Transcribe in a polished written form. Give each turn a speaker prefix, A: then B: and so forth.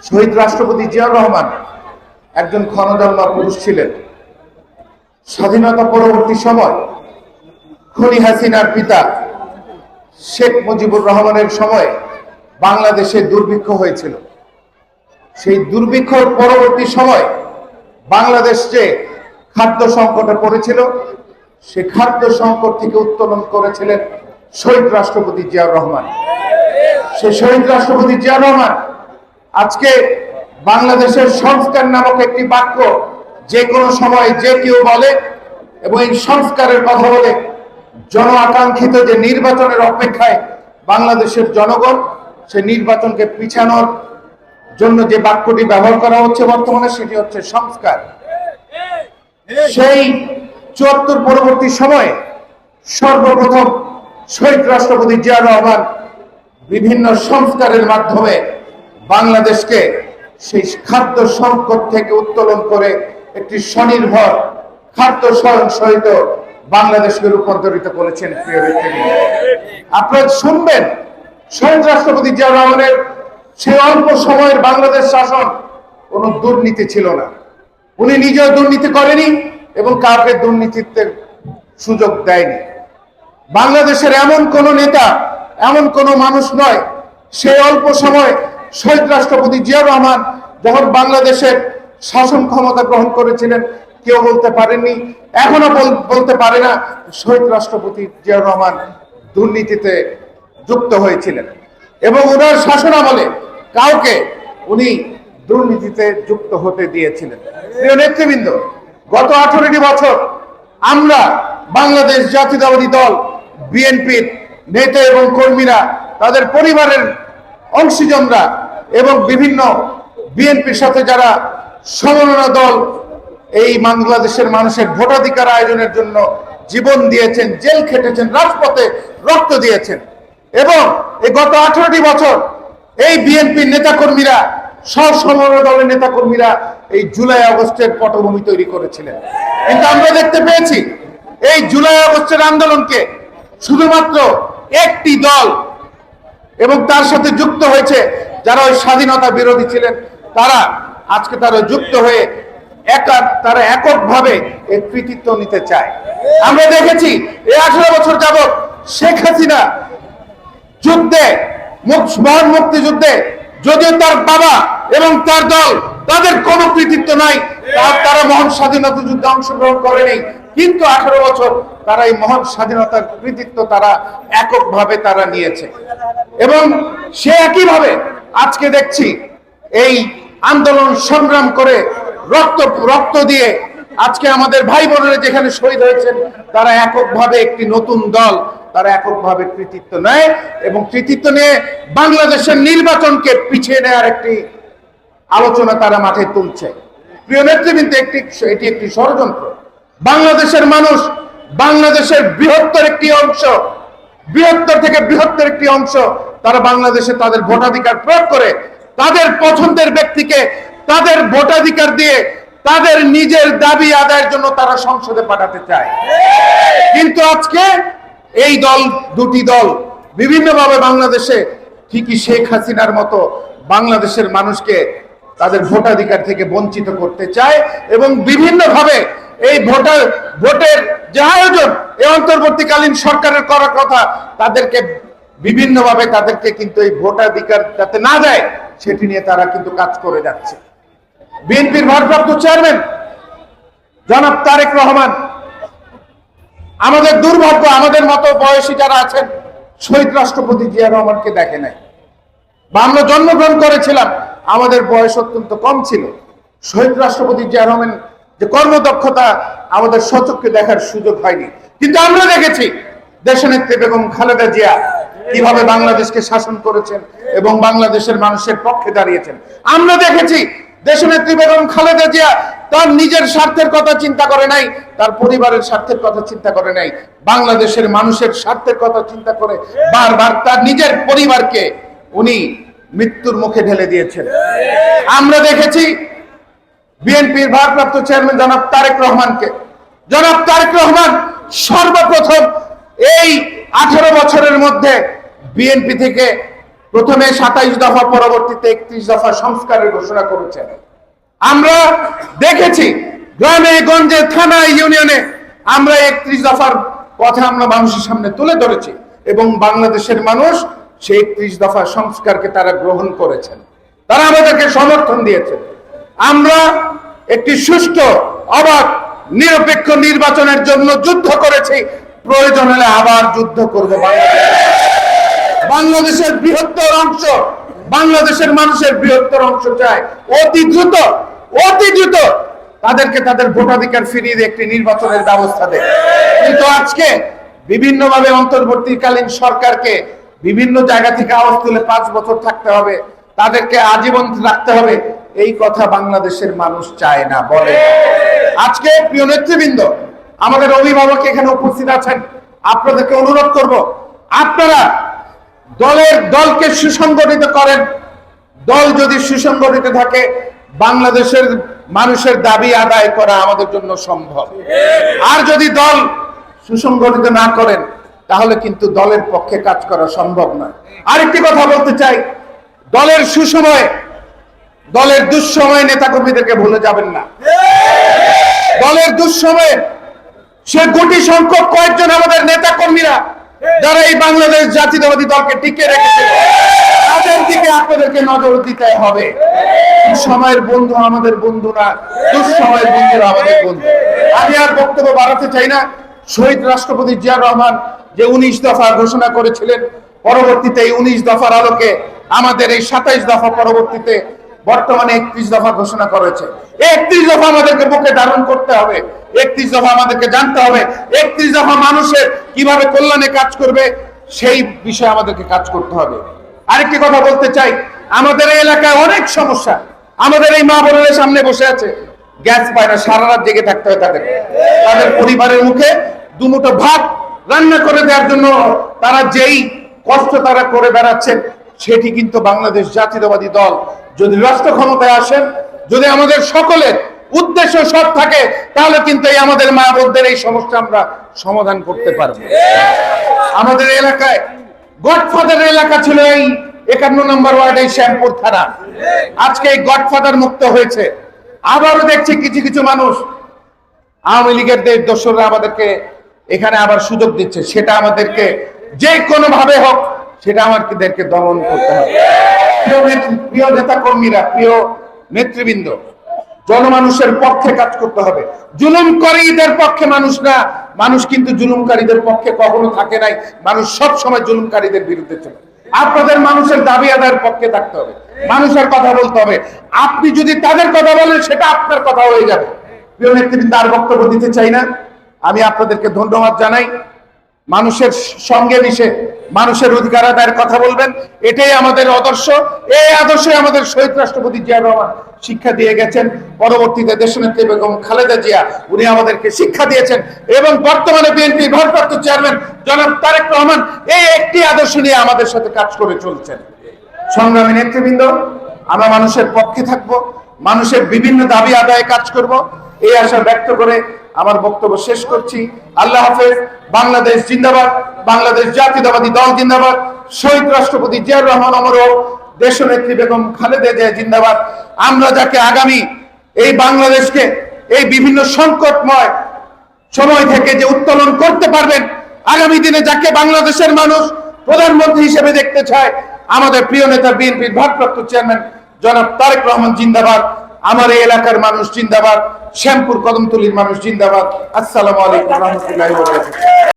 A: শহীদ রাষ্ট্রপতি জিয়াউর রহমান একজন ক্ষণজন্মা পুরুষ ছিলেন। স্বাধীনতা পরবর্তী সময় খনি হাসিনার পিতা শেখ মুজিবুর রহমানের সময়ে বাংলাদেশে দুর্ভিক্ষ হয়েছিল। সেই দুর্ভিক্ষর পরবর্তী সময় বাংলাদেশ যে খাদ্য সংকটে পড়েছিল, সেই খাদ্য সংকট থেকে উত্তোলন করেছিলেন শহীদ রাষ্ট্রপতি জিয়াউর রহমান। সেই শহীদ রাষ্ট্রপতি জিয়াউর রহমান আজকে বাংলাদেশের সংস্কার নামক একটি বাক্য যে কোনো সময় যে কেউ বলে এবং এই সংস্কারের কথা বলে জন আকাঙ্ক্ষিত যে নির্বাচনের অপেক্ষায় বাংলাদেশের জনগণ, সেই নির্বাচনকে পিছানোর জন্য যে বাক্যটি ব্যবহার করা হচ্ছে বর্তমানে, সেটি হচ্ছে সংস্কার। সেই ৭৪ পরবর্তী সময়ে সর্বপ্রথম শহীদ রাষ্ট্রপতি জিয়াউর রহমান বিভিন্ন সংস্কারের মাধ্যমে বাংলাদেশকে সেই খাদ্য সংকট থেকে উত্তোলন করে একটি স্বনির্ভর খাদ্য স্বয়ংসহিত বাংলাদেশকে রূপান্তরিত করেছেন। প্রিয় ব্যক্তি, আপনারা শুনবেন শহীদ রাষ্ট্রপতি জিয়াউর রহমানের সেই অল্প সময়ের বাংলাদেশ শাসন কোনো দুর্নীতি ছিল না। উনি নিজেও দুর্নীতি করেনি এবং কাউকে দুর্নীতিতে সুযোগ দেয়নি। বাংলাদেশের এমন কোন নেতা, এমন কোন মানুষ নয়, সেই অল্প সময় শহীদ রাষ্ট্রপতি জিয়াউর রহমান যখন বাংলাদেশের শাসন ক্ষমতা গ্রহণ করেছিলেন, কেউ বলতে পারেননি, এখনো বলতে পারে না শহীদ রাষ্ট্রপতি জিয়াউর রহমান দুর্নীতিতে যুক্ত হয়েছিলেন এবং ওনার শাসনামলে কাউকে উনি দুর্নীতিতে যুক্ত হতে দিয়েছিলেন। প্রিয় নেতৃবৃন্দ, গত 18টি বছর আমরা বাংলাদেশ জাতীয়তাবাদী দল বিএনপির নেতা এবং কর্মীরা, তাদের পরিবারের অংশীজনরা এবং বিভিন্ন বিএনপির সাথে যারা সমন্বয় দল এই বাংলাদেশের মানুষের ভোটাধিকার আয়োজনের জন্য জীবন দিয়েছেন, জেল খেটেছেন, রাজপথে রক্ত দিয়েছেন এবং এই গত 18টি বছর এই বিএনপির নেতাকর্মীরা, সমন্বয় দলের নেতাকর্মীরা এই জুলাই আগস্টের পটভূমি তৈরি করেছিলেন। কিন্তু আমরা দেখতে পেয়েছি এই জুলাই আগস্টের আন্দোলনকে শুধুমাত্র একটি দল এবং তার সাথে যুক্ত হয়েছে যারা ওই স্বাধীনতা বিরোধী ছিলেন, তারা আজকে তারা যুক্ত হয়ে তারা এককভাবে এর কৃতিত্ব নিতে চায়। আমরা দেখেছি এই 18 বছর যাবৎ শেখ হাসিনা যুদ্ধে, মহান মুক্তিযুদ্ধে যদিও তার বাবা এবং তার দল, তাদের কোনো কৃতিত্ব নাই, তারা মহান স্বাধীনতা যুদ্ধে অংশগ্রহণ করেনি, কিন্তু 18 বছর তারা এই মহান স্বাধীনতার কৃতিত্ব তারা এককভাবে তারা নিয়েছে। এবং সে একইভাবে আজকে দেখছি এই আন্দোলন সংগ্রাম করে রক্ত দিয়ে আজকে আমাদের ভাই বোনেরা যেখানে শহীদ হয়েছেন, তারা এককভাবে একটি নতুন দল, তারা এককভাবে কৃতিত্ব নেয় এবং কৃতিত্ব নিয়ে বাংলাদেশের নির্বাচনকে পিছিয়ে নেওয়ার একটি আলোচনা তারা মাঠে তুলছে। প্রিয় নেতৃবৃন্দ, এটি একটি ষড়যন্ত্র। বাংলাদেশের মানুষ, বাংলাদেশের বৃহত্তর একটি অংশ, বৃহত্তর থেকে বৃহত্তর একটি অংশ, তারা বাংলাদেশে তাদের ভোটাধিকার প্রয়োগ করে তাদের পছন্দের ব্যক্তিকে তাদের ভোটাধিকার দিয়ে তাদের নিজের দাবি আদায়ের জন্য তারা সংসদে পাঠাতে চায়। কিন্তু আজকে এই দল, দুটি দল বিভিন্নভাবে বাংলাদেশে ঠিকই শেখ হাসিনার মতো বাংলাদেশের মানুষকে তাদের ভোটাধিকার থেকে বঞ্চিত করতে চায় এবং বিভিন্নভাবে এই ভোটের যে আয়োজন এই অন্তর্বর্তীকালীন সরকারের করার কথা, তাদেরকে বিভিন্নভাবে তাদেরকে কিন্তু এই ভোটাধিকার যাতে না দেয় সেটি নিয়ে তারা কিন্তু কাজ করে যাচ্ছে। বিএনপির ভারপ্রাপ্ত চেয়ারম্যান জনাব তারেক রহমান, আমাদের দুর্ভাগ্য, আমাদের মতো বয়সী যারা আছেন শহীদ রাষ্ট্রপতি জিয়াউর রহমানকে দেখে নাই, বা আমরা জন্মগ্রহণ করেছিলাম আমাদের বয়স অত্যন্ত কম ছিল। শহীদ রাষ্ট্রপতি জিয়াউর রহমান যে কর্মদক্ষতা আমাদের সচক্ষে দেখার সুযোগ হয়নি, কিন্তু আমরা দেখেছি দেশনেত্রী বেগম খালেদা জিয়া কিভাবে বাংলাদেশকে শাসন করেছেন এবং বাংলাদেশের মানুষের পক্ষে দাঁড়িয়েছেন। আমরা দেখেছি দেশনেত্রী বেগম খালেদা জিয়া তার নিজের স্বার্থের কথা চিন্তা করে নাই, তার পরিবারের স্বার্থের কথা চিন্তা করে নাই, বাংলাদেশের মানুষের স্বার্থের কথা চিন্তা করে বারবার তার নিজের পরিবারকে উনি মৃত্যুর মুখে ঢেলে দিয়েছেন। আমরা দেখেছি বিএনপির ভারপ্রাপ্ত চেয়ারম্যান জনাব তারেক রহমানকে, জনাব তারেক রহমান সর্বপ্রথম এই 18 বছরের মধ্যে বিএনপি থেকে প্রথমে 27 দফা, পরবর্তীতে 31 দফা সংস্কারের ঘোষণা করেছেন। আমরা দেখেছি গ্রামে গঞ্জে থানায় ইউনিয়নে আমরা 31 দফার কথা আমরা মানুষের সামনে তুলে ধরেছি এবং বাংলাদেশের মানুষ সেই 31 দফা সংস্কারকে তারা গ্রহণ করেছেন, তারা আমাদেরকে সমর্থন দিয়েছেন। আমরা একটি সুষ্ঠু, অবাধ, নিরপেক্ষ নির্বাচনের জন্য যুদ্ধ করেছি, প্রয়োজন হলে আবার যুদ্ধ করব। বাংলাদেশের বৃহত্তর অংশ, বাংলাদেশের মানুষের বৃহত্তর অংশ চায় অতি দ্রুত তাদেরকে তাদের ভোটাধিকার ফিরিয়ে দিয়ে একটি নির্বাচনের ব্যবস্থা দেয়। কিন্তু আজকে বিভিন্নভাবে অন্তর্বর্তীকালীন সরকারকে বিভিন্ন জায়গা থেকে আওয়াজ তুলে 5 বছর থাকতে হবে, তাদেরকে আজীবন রাখতে হবে, এই কথা বাংলাদেশের মানুষ চায় না, বলে। আজকে প্রিয় নেতৃবৃন্দ, আমাদের অভিভাবক এখানে উপস্থিত আছেন, আপনাদেরকে অনুরোধ করব, আপনারা দলকে সুসংগঠিত করেন। দল যদি সুসংগঠিত থাকে, বাংলাদেশের মানুষের দাবি আদায় করা আমাদের জন্য সম্ভব। আর যদি দল সুসংগঠিত না করেন, তাহলে কিন্তু দলের পক্ষে কাজ করা সম্ভব নয়। আরেকটি কথা বলতে চাই, দলের সুসময়ে, দলের দুঃসময়ে নেতাকর্মীদেরকে ভুলে যাবেন না। দলের দুঃসময়ে সে গুটি সংখ্যক কয়েকজন আমাদের নেতাকর্মীরা যারা এই বাংলাদেশ জাতীয়তাবাদী দলকে টিকে রেখেছে, তাদের দিকে আপনাদেরকে নজর দিতে হবে। সময়ের বন্ধু আমাদের বন্ধু না, দুঃসময়ের বন্ধুরা আমাদের বন্ধু। আমি আর বক্তব্য বাড়াতে চাই না। শহীদ রাষ্ট্রপতি জিয়াউর রহমান যে 19 দফা ঘোষণা করেছিলেন, পরবর্তীতে এই 19 দফার আলোকে আমাদের এই 27 দফা, পরবর্তীতে বর্তমানে 31 দফা ঘোষণা করেছে। 31 দফা আমাদেরকে বুকে ধারণ করতে হবে, 31 দফা আমাদেরকে জানতে হবে, 31 দফা মানুষের কিভাবে কল্যাণে কাজ করবে সেই বিষয়ে আমাদেরকে কাজ করতে হবে। আরেকটি কথা বলতে চাই, আমাদের এই এলাকায় অনেক সমস্যা। আমাদের এই মা বোনেরা সামনে বসে আছে, গ্যাস পায় না, সারা রাত জেগে থাকতে হয় তাদের পরিবারের মুখে দুমুঠো ভাত রান্না করে দেওয়ার জন্য তারা যেই কষ্ট তারা করে বেড়াচ্ছেন, সেটি কিন্তু বাংলাদেশ জাতীয়তাবাদী দল যদি রাষ্ট্র ক্ষমতায় আসেন, যদি আমাদের সকলের উদ্দেশ্য সৎ থাকে, তাহলে কিন্তু এই আমাদের মা বোনদের এই সমস্যা আমরা সমাধান করতে পারবো। আমাদের এলাকায় গডফাদার এলাকা ছিল এই 51 নম্বর ওয়ার্ডে শ্যামপুর থানা, আজকে এই গডফাদার মুক্ত হয়েছে। আবারও দেখছি কিছু কিছু মানুষ, আওয়ামী লীগের দোসররা আমাদেরকে এখানে আবার সুযোগ দিচ্ছে, সেটা আমাদেরকে যে কোনো ভাবে হোক সেটা আমাদেরকে দমন করতে হবে। প্রিয় নেতা কর্মীরা, প্রিয় নেতৃবৃন্দ, জনমানুষের পক্ষে কাজ করতে হবে। জুলুমকারীদের পক্ষে মানুষ না, মানুষ কিন্তু জুলুমকারীদের পক্ষে কখনো থাকে নাই, মানুষ সব সময় জুলুমকারীদের বিরুদ্ধে ছিল। আপনাদের মানুষের দাবি আদায়ের পক্ষে থাকতে হবে, মানুষের কথা বলতে হবে। আপনি যদি তাদের কথা বলেন, সেটা আপনার কথা হয়ে যাবে। প্রিয় নেতৃবৃন্দ, আর বক্তব্য দিতে চাই না। আমি আপনাদেরকে ধন্যবাদ জানাই। মানুষের সঙ্গে মিশে মানুষের অধিকার আদায়ের কথা বলবেন, এটাই আমাদের আদর্শ। এই আদর্শে আমাদের শহীদ রাষ্ট্রপতি জিয়াউর রহমান শিক্ষা দিয়ে গেছেন। পরবর্তীতে দেশনেত্রী বেগম খালেদা জিয়া, উনি আমাদেরকে শিক্ষা দিয়েছেন, এবং বর্তমানে বিএনপি ভারপ্রাপ্ত চেয়ারম্যান জনাব তারেক রহমান এই একটি আদর্শ নিয়ে আমাদের সাথে কাজ করে চলছেন। সংগ্রামী নেতৃবৃন্দ, আমরা মানুষের পক্ষে থাকব, মানুষের বিভিন্ন দাবি আদায়ে কাজ করব, এই আশা ব্যক্ত করে আমার বক্তব্য শেষ করছি। আল্লাহ হাফেজ। বাংলাদেশ জিন্দাবাদ, বাংলাদেশ জাতীয়তাবাদী দল জিন্দাবাদ, শহীদ রাষ্ট্রপতি জিয়াউর রহমান অমর হোক, দেশনেত্রী বেগম খালেদা জিয়া জিন্দাবাদ। আমরা যাকে আগামী এই বাংলাদেশকে এই বিভিন্ন সংকটময় সময় থেকে যে উত্তোলন করতে পারবেন, আগামী দিনে যাকে বাংলাদেশের মানুষ প্রধানমন্ত্রী হিসেবে দেখতে চায়, আমাদের প্রিয় নেতা বিএনপির ভারপ্রাপ্ত চেয়ারম্যান জনাব তারেক রহমান জিন্দাবাদ। আমার এই এলাকার মানুষ জিন্দাবাদ, শ্যামপুর কদমতলীর মানুষ জিন্দাবাদ। আসসালামু আলাইকুম ওয়া রাহমাতুল্লাহি ওয়া বারাকাতুহু।